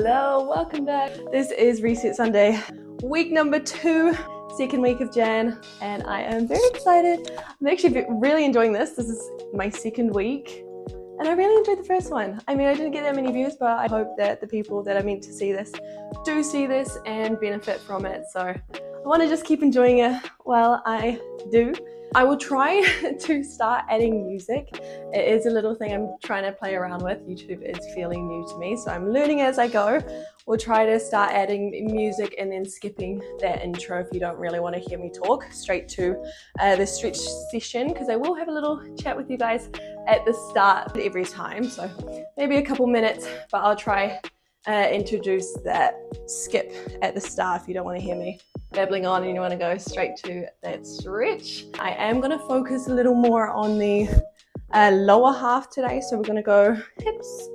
Hello, welcome back. This is Reset Sunday, week number 2, second week of Jan, and I am very excited. I'm actually really enjoying this. This is my second week, and I really enjoyed the first one. I mean, I didn't get that many views, but I hope that the people that are meant to see this do see this and benefit from it. So I want to just keep enjoying it while I do. I will try to start adding music. It is a little thing I'm trying to play around with. YouTube is fairly new to me, so I'm learning as I go. We'll try to start adding music and then skipping that intro if you don't really want to hear me talk, straight to the stretch session, because I will have a little chat with you guys at the start every time. So maybe a couple minutes, but I'll try introduce that skip at the start if you don't want to hear me babbling on and you want to go straight to that stretch. I am going to focus a little more on the lower half today, so we're going to go hips,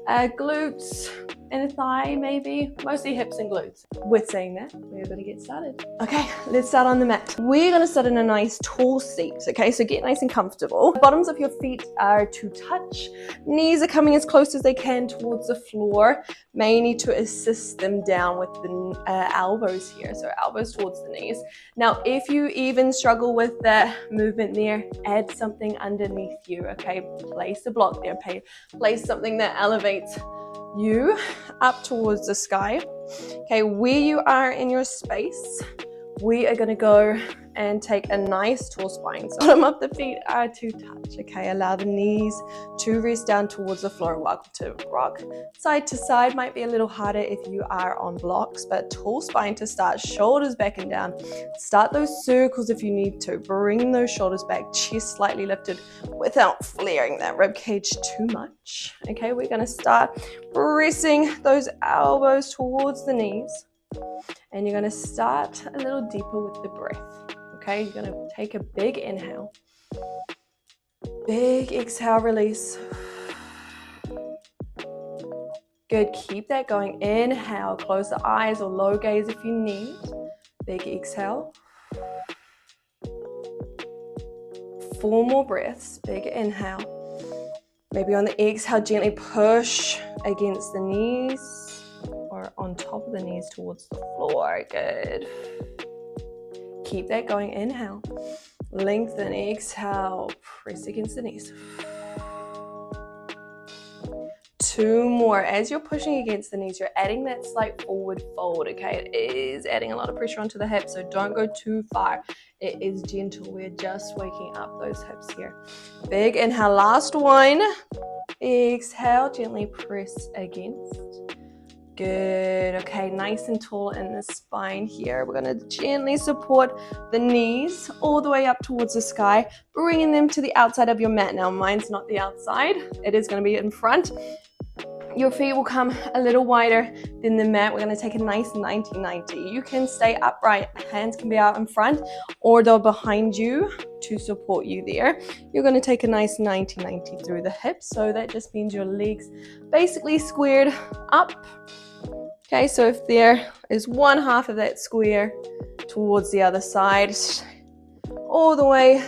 glutes and a thigh, maybe mostly hips and glutes. With saying that, we're going to get started. Okay, let's start on the mat. We're going to start in a nice tall seat. Okay, so get nice and comfortable. The bottoms of your feet are to touch. Knees are coming as close as they can towards the floor. May need to assist them down with the elbows here, so elbows towards the knees. Now, if you even struggle with that movement there, add something underneath you. Okay, place a block there. Place something that elevates you up towards the sky. Okay, where you are in your space, we are going to go and take a nice tall spine. So bottom of the feet are to touch. Okay, allow the knees to rest down towards the floor. Welcome to rock. Side to side might be a little harder if you are on blocks, but tall spine to start. Shoulders back and down. Start those circles if you need to. Bring those shoulders back, chest slightly lifted without flaring that rib cage too much. Okay, we're going to start pressing those elbows towards the knees. And you're going to start a little deeper with the breath. Okay, you're going to take a big inhale. Big exhale, release. Good, keep that going. Inhale, close the eyes or low gaze if you need. Big exhale. 4 more breaths, big inhale. Maybe on the exhale, gently push against the knees or on top of the knees towards the floor. Good. Keep that going. Inhale. Lengthen. Exhale. Press against the knees. 2 more. As you're pushing against the knees, you're adding that slight forward fold, okay? It is adding a lot of pressure onto the hips, so don't go too far. It is gentle. We're just waking up those hips here. Big inhale. Last one. Exhale. Gently press against. Good. Okay, nice and tall in the spine here. We're going to gently support the knees all the way up towards the sky, bringing them to the outside of your mat. Now, mine's not the outside. It is going to be in front. Your feet will come a little wider than the mat. We're going to take a nice 90-90. You can stay upright. Hands can be out in front or they're behind you to support you there. You're going to take a nice 90-90 through the hips. So that just means your legs basically squared up. Okay, so if there is one half of that square towards the other side, all the way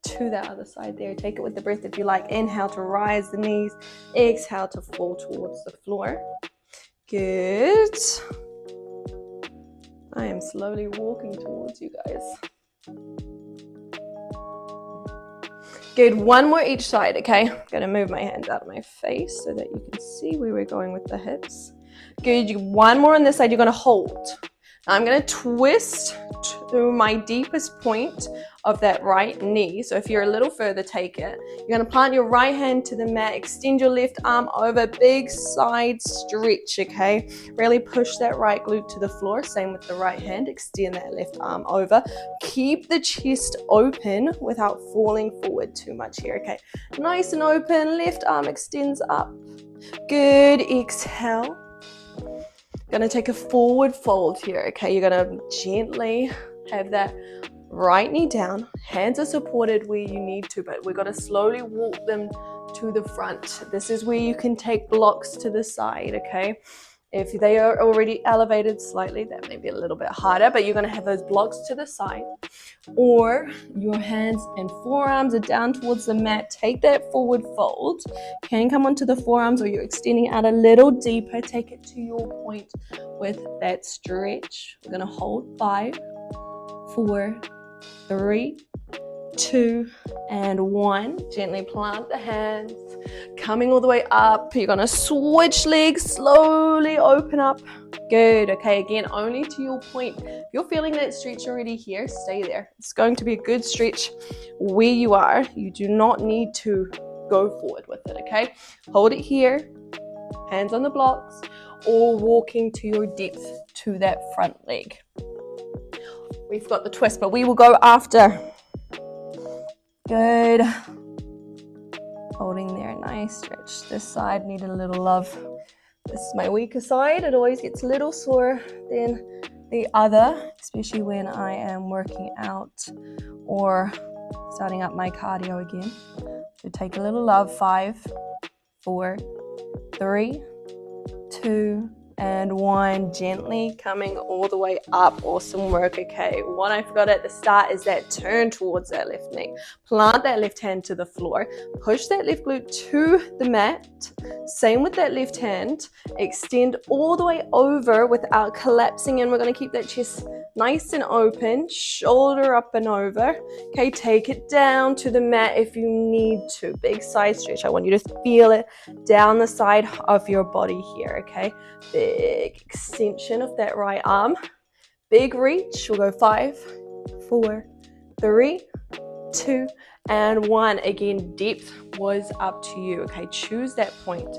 to that other side there. Take it with the breath if you like. Inhale to rise the knees. Exhale to fall towards the floor. Good. I am slowly walking towards you guys. Good. 1 more each side, okay? I'm going to move my hands out of my face so that you can see where we're going with the hips. Good. 1 more on this side. You're going to hold. Now I'm going to twist to my deepest point of that right knee. So if you're a little further, take it. You're going to plant your right hand to the mat. Extend your left arm over. Big side stretch, okay? Really push that right glute to the floor. Same with the right hand. Extend that left arm over. Keep the chest open without falling forward too much here, okay? Nice and open. Left arm extends up. Good. Exhale. Going to take a forward fold here, okay? You're going to gently have that right knee down. Hands are supported where you need to, but we're going to slowly walk them to the front. This is where you can take blocks to the side, okay? If they are already elevated slightly, that may be a little bit harder, but you're going to have those blocks to the side, or your hands and forearms are down towards the mat. Take that forward fold. Can come onto the forearms, or you're extending out a little deeper. Take it to your point with that stretch. We're going to hold 5, 4, 3, 2, and 1. Gently plant the hands, coming all the way up. You're gonna switch legs, slowly open up. Good. Okay, again, only to your point. If you're feeling that stretch already here, stay there. It's going to be a good stretch where you are. You do not need to go forward with it, okay? Hold it here, hands on the blocks, or walking to your depth to that front leg. We've got the twist, but we will go after. Good. Holding there, nice stretch. This side needed a little love. This is my weaker side. It always gets a little sore than the other, especially when I am working out or starting up my cardio again. So take a little love. 5, 4, 3, 2, and 1. Gently coming all the way up. Awesome work. Okay, what I forgot at the start is that turn towards that left knee. Plant that left hand to the floor. Push that left glute to the mat. Same with that left hand. Extend all the way over without collapsing in. We're going to keep that chest nice and open. Shoulder up and over. Okay, take it down to the mat if you need to. Big side stretch. I want you to feel it down the side of your body here. Okay, big extension of that right arm. Big reach. We'll go 5, 4, 3, 2, and 1. Again, depth was up to you. Okay, choose that point.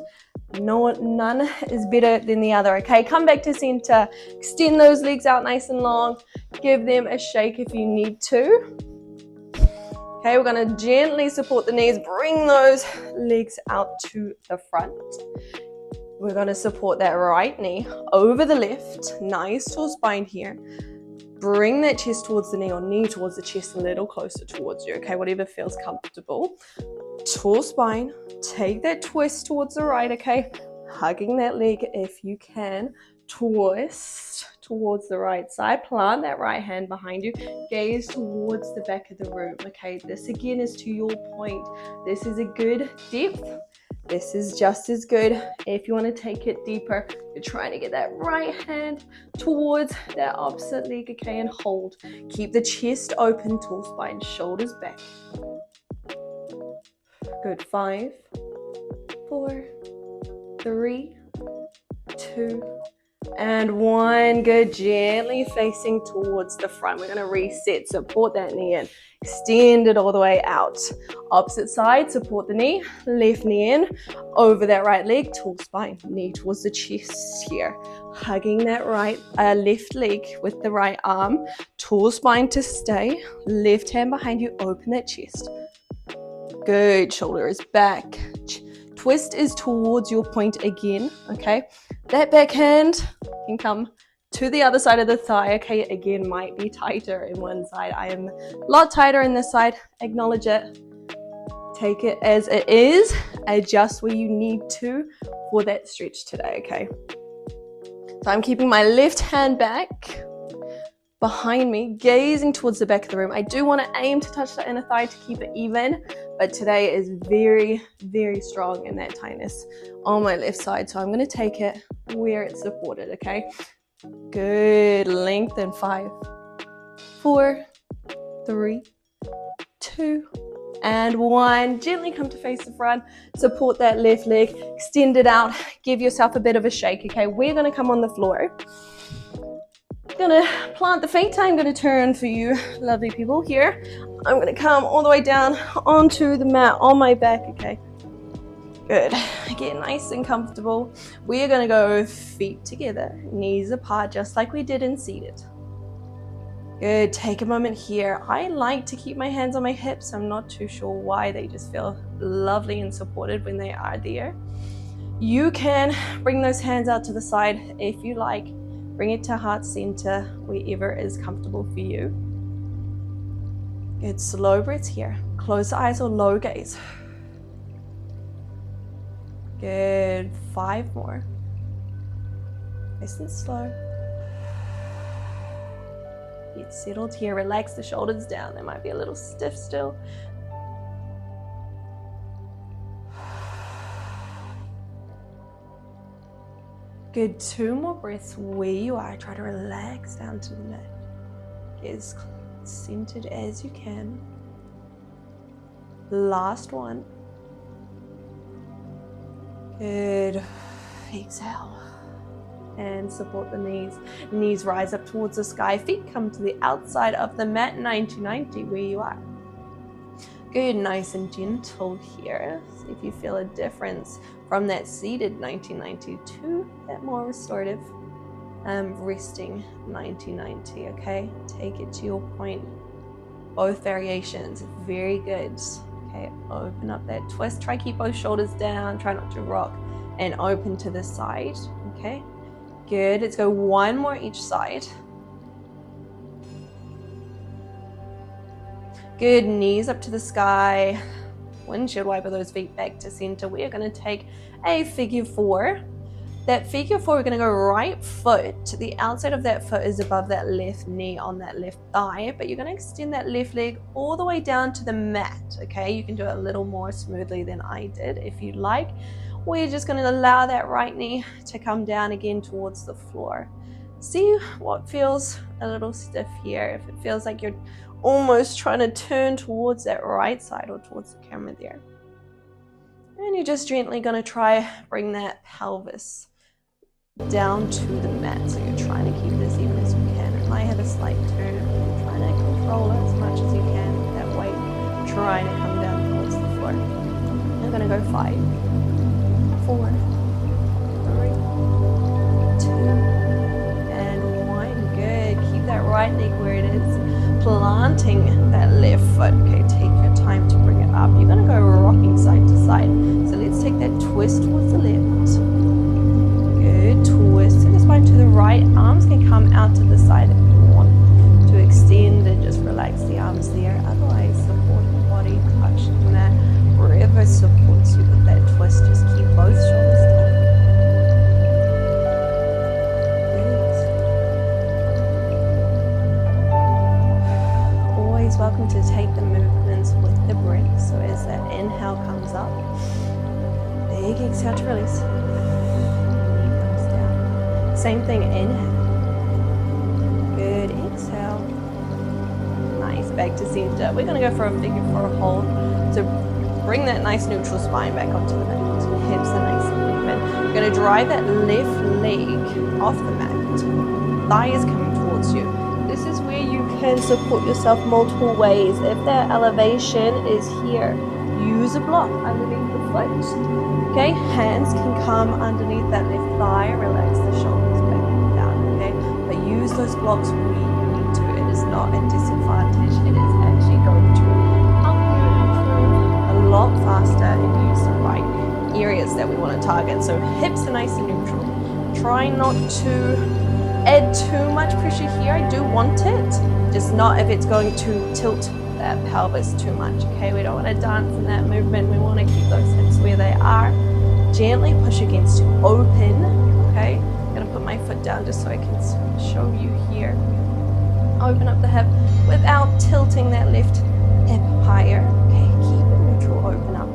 No, none is better than the other. Okay, come back to center. Extend those legs out nice and long. Give them a shake if you need to. Okay, we're going to gently support the knees. Bring those legs out to the front. We're going to support that right knee over the left. Nice tall spine here. Bring that chest towards the knee, or knee towards the chest, a little closer towards you. Okay, whatever feels comfortable. Tall spine. Take that twist towards the right. Okay, hugging that leg if you can. Twist towards the right side. Plant that right hand behind you. Gaze towards the back of the room. Okay, this again is to your point. This is a good depth. This is just as good. If you want to take it deeper, you're trying to get that right hand towards that opposite leg, okay, and hold. Keep the chest open, tall spine, shoulders back. Good. 5, 4, 3, 2, and 1. Good. Gently facing towards the front. We're going to reset. Support that knee in. Extend it all the way out. Opposite side, support the knee. Left knee in. Over that right leg. Tall spine. Knee towards the chest here. Hugging that left leg with the right arm. Tall spine to stay. Left hand behind you. Open that chest. Good. Shoulder is back. Twist is towards your point again. Okay. That backhand can come to the other side of the thigh. Okay, again, might be tighter in one side. I am a lot tighter in this side. Acknowledge it. Take it as it is. Adjust where you need to for that stretch today, okay? So I'm keeping my left hand back behind me, gazing towards the back of the room. I do want to aim to touch the inner thigh to keep it even, but today is very, very strong in that tightness on my left side. So I'm going to take it where it's supported, okay? Good. Lengthen. 5, 4, 3, 2, and 1. Gently come to face the front. Support that left leg. Extend it out. Give yourself a bit of a shake, okay? We're going to come on the floor. Gonna plant the feet. I'm gonna turn for you lovely people here. I'm gonna come all the way down onto the mat on my back, okay? Good. Get nice and comfortable. We are gonna go feet together, knees apart, just like we did in seated. Good. Take a moment here. I like to keep my hands on my hips. I'm not too sure why. They just feel lovely and supported when they are there. You can bring those hands out to the side if you like. Bring it to heart center, wherever is comfortable for you. Good. Slow breaths here. Close the eyes or low gaze. Good. 5 more. Nice and slow. Get settled here. Relax the shoulders down. They might be a little stiff still. Good. 2 more breaths where you are. Try to relax down to the mat. Get as centered as you can. Last one. Good. Exhale. And support the knees. Knees rise up towards the sky. Feet come to the outside of the mat. 90-90 where you are. Good. Nice and gentle here. See if you feel a difference from that seated 90-90 to that more restorative resting 90-90. Okay, take it to your point. Both variations, very good. Okay, open up that twist. Try keep both shoulders down. Try not to rock, and open to the side. Okay, good. Let's go one more each side. Good. Knees up to the sky. Windshield wiper those feet back to center. We are going to take a figure 4. That figure 4, we're going to go right foot. The outside of that foot is above that left knee on that left thigh, but you're going to extend that left leg all the way down to the mat. Okay, you can do it a little more smoothly than I did if you like. We're just going to allow that right knee to come down again towards the floor. See what feels a little stiff here. If it feels like you're almost trying to turn towards that right side or towards the camera there. And you're just gently going to try bring that pelvis down to the mat. So you're trying to keep it as even as you can. It might have a slight turn. You're trying to control it as much as you can with that weight trying to come down towards the floor. You're going to go 5, 4, 3, 2, and 1. Good. Keep that right leg where it is. Planting that left foot. Okay, take your time to bring it up. You're going to go rocking side to side. So let's take that twist towards the left. Good. Twist the spine to the right. Arms can come out to the side if you want to extend and just relax the arms there. Otherwise, support the body, touch the mat. Wherever supports you with that twist, just keep both shoulders down. Welcome to take the movements with the breath. So as that inhale comes up, big exhale to release. Knee comes down. Same thing, inhale. Good, exhale. Nice, back to center. We're going to go for a figure 4 hold. So bring that nice neutral spine back onto the mat. So hips are nice and even. You're going to drive that left leg off the mat. Thigh is coming towards you. This is where you can support yourself multiple ways. If that elevation is here, use a block underneath the foot. Okay, hands can come underneath that left thigh. Relax the shoulders back and down. Okay, but use those blocks where you need to. It is not a disadvantage. It is actually going to help you improve a lot faster and use the right areas that we want to target. So hips are nice and neutral. Try not to add too much pressure here. I do want it, just not if it's going to tilt that pelvis too much. Okay, we don't want to dance in that movement. We want to keep those hips where they are. Gently push against to open. Okay, I'm gonna put my foot down just so I can show you here. Open up the hip without tilting that left hip higher. Okay, keep it neutral, open up.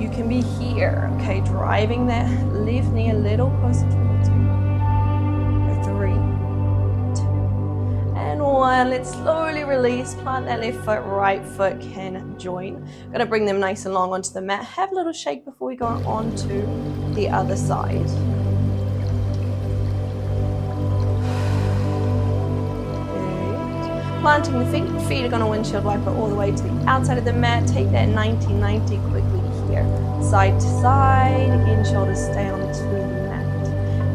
You can be here, okay, driving that left knee a little closer towards you. 1. Let's slowly release. Plant that left foot, right foot can join. Gonna bring them nice and long onto the mat. Have a little shake before we go on to the other side. Good. Planting the feet. Feet are gonna windshield wiper all the way to the outside of the mat. Take that 90-90 quickly here. Side to side. Again, shoulders stay onto the mat.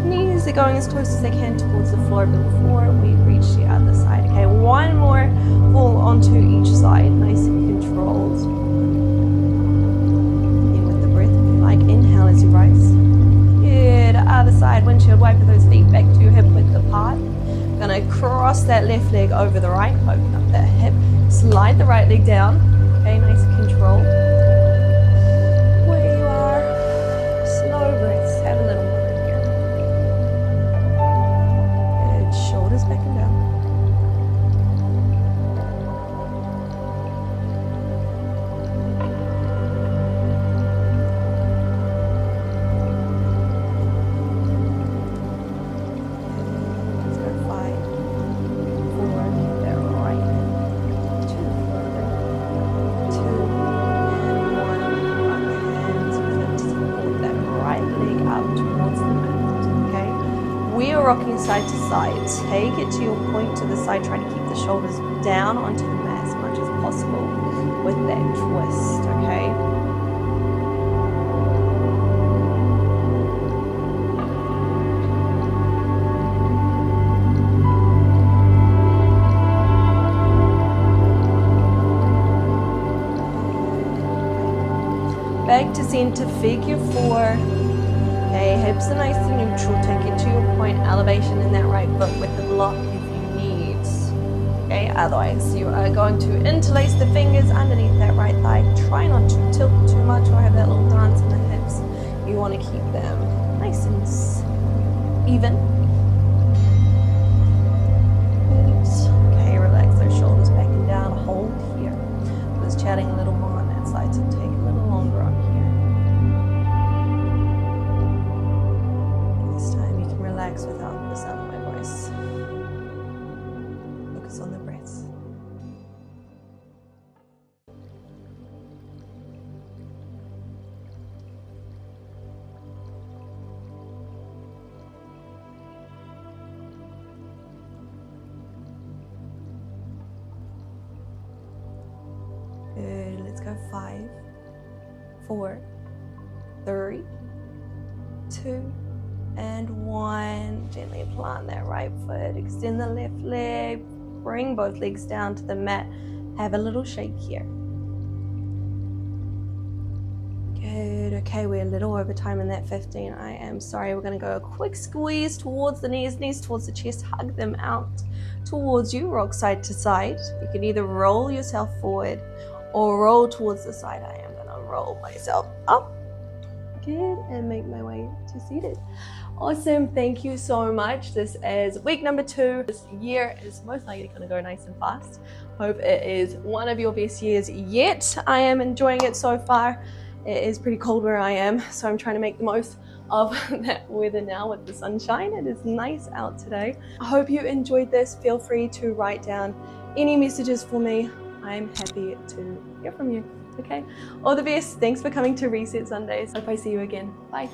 Knees are going as close as they can towards the floor before we reach the other side. Okay, one more full onto each side, nice and controlled. In with the breath, if you like, inhale as you rise. Good, other side, windshield wiper those feet back to your hip width apart. Gonna cross that left leg over the right, open up that hip, slide the right leg down. Okay, nice and controlled. Where you are, slow breaths, have a little more. We are rocking side to side. Take it to your point to the side. Try to keep the shoulders down onto the mat as much as possible with that twist, okay? Back to center, figure four. Okay, hips are nice and neutral. Take it to your point, elevation in that right foot with the block if you need. Okay, otherwise you are going to interlace the fingers underneath that right thigh. Try not to tilt too much or have that little dance in the hips. You want to keep them nice and even. Good. Okay, relax those shoulders back and down. Hold here. I was chatting a little more on that side, so take a little longer on here. Relax without the sound of my voice. Focus on the breaths. Good. Let's go 5, 4, 3, 2, and 1. Gently plant that right foot, extend the left leg, bring both legs down to the mat. Have a little shake here. Good. Okay, we're a little over time in that 15. I am sorry. We're going to go a quick squeeze towards the knees towards the chest. Hug them out towards you. Rock side to side. You can either roll yourself forward or roll towards the side. I am going to roll myself up. Good, and make my way to seated. Awesome, thank you so much. This is week number 2. This year is most likely going to go nice and fast. Hope it is one of your best years yet. I am enjoying it so far. It is pretty cold where I am, so I'm trying to make the most of that weather now with the sunshine. It is nice out today. I hope you enjoyed this. Feel free to write down any messages for me. I'm happy to hear from you. Okay, all the best. Thanks for coming to Reset Sundays. Hope I see you again. Bye.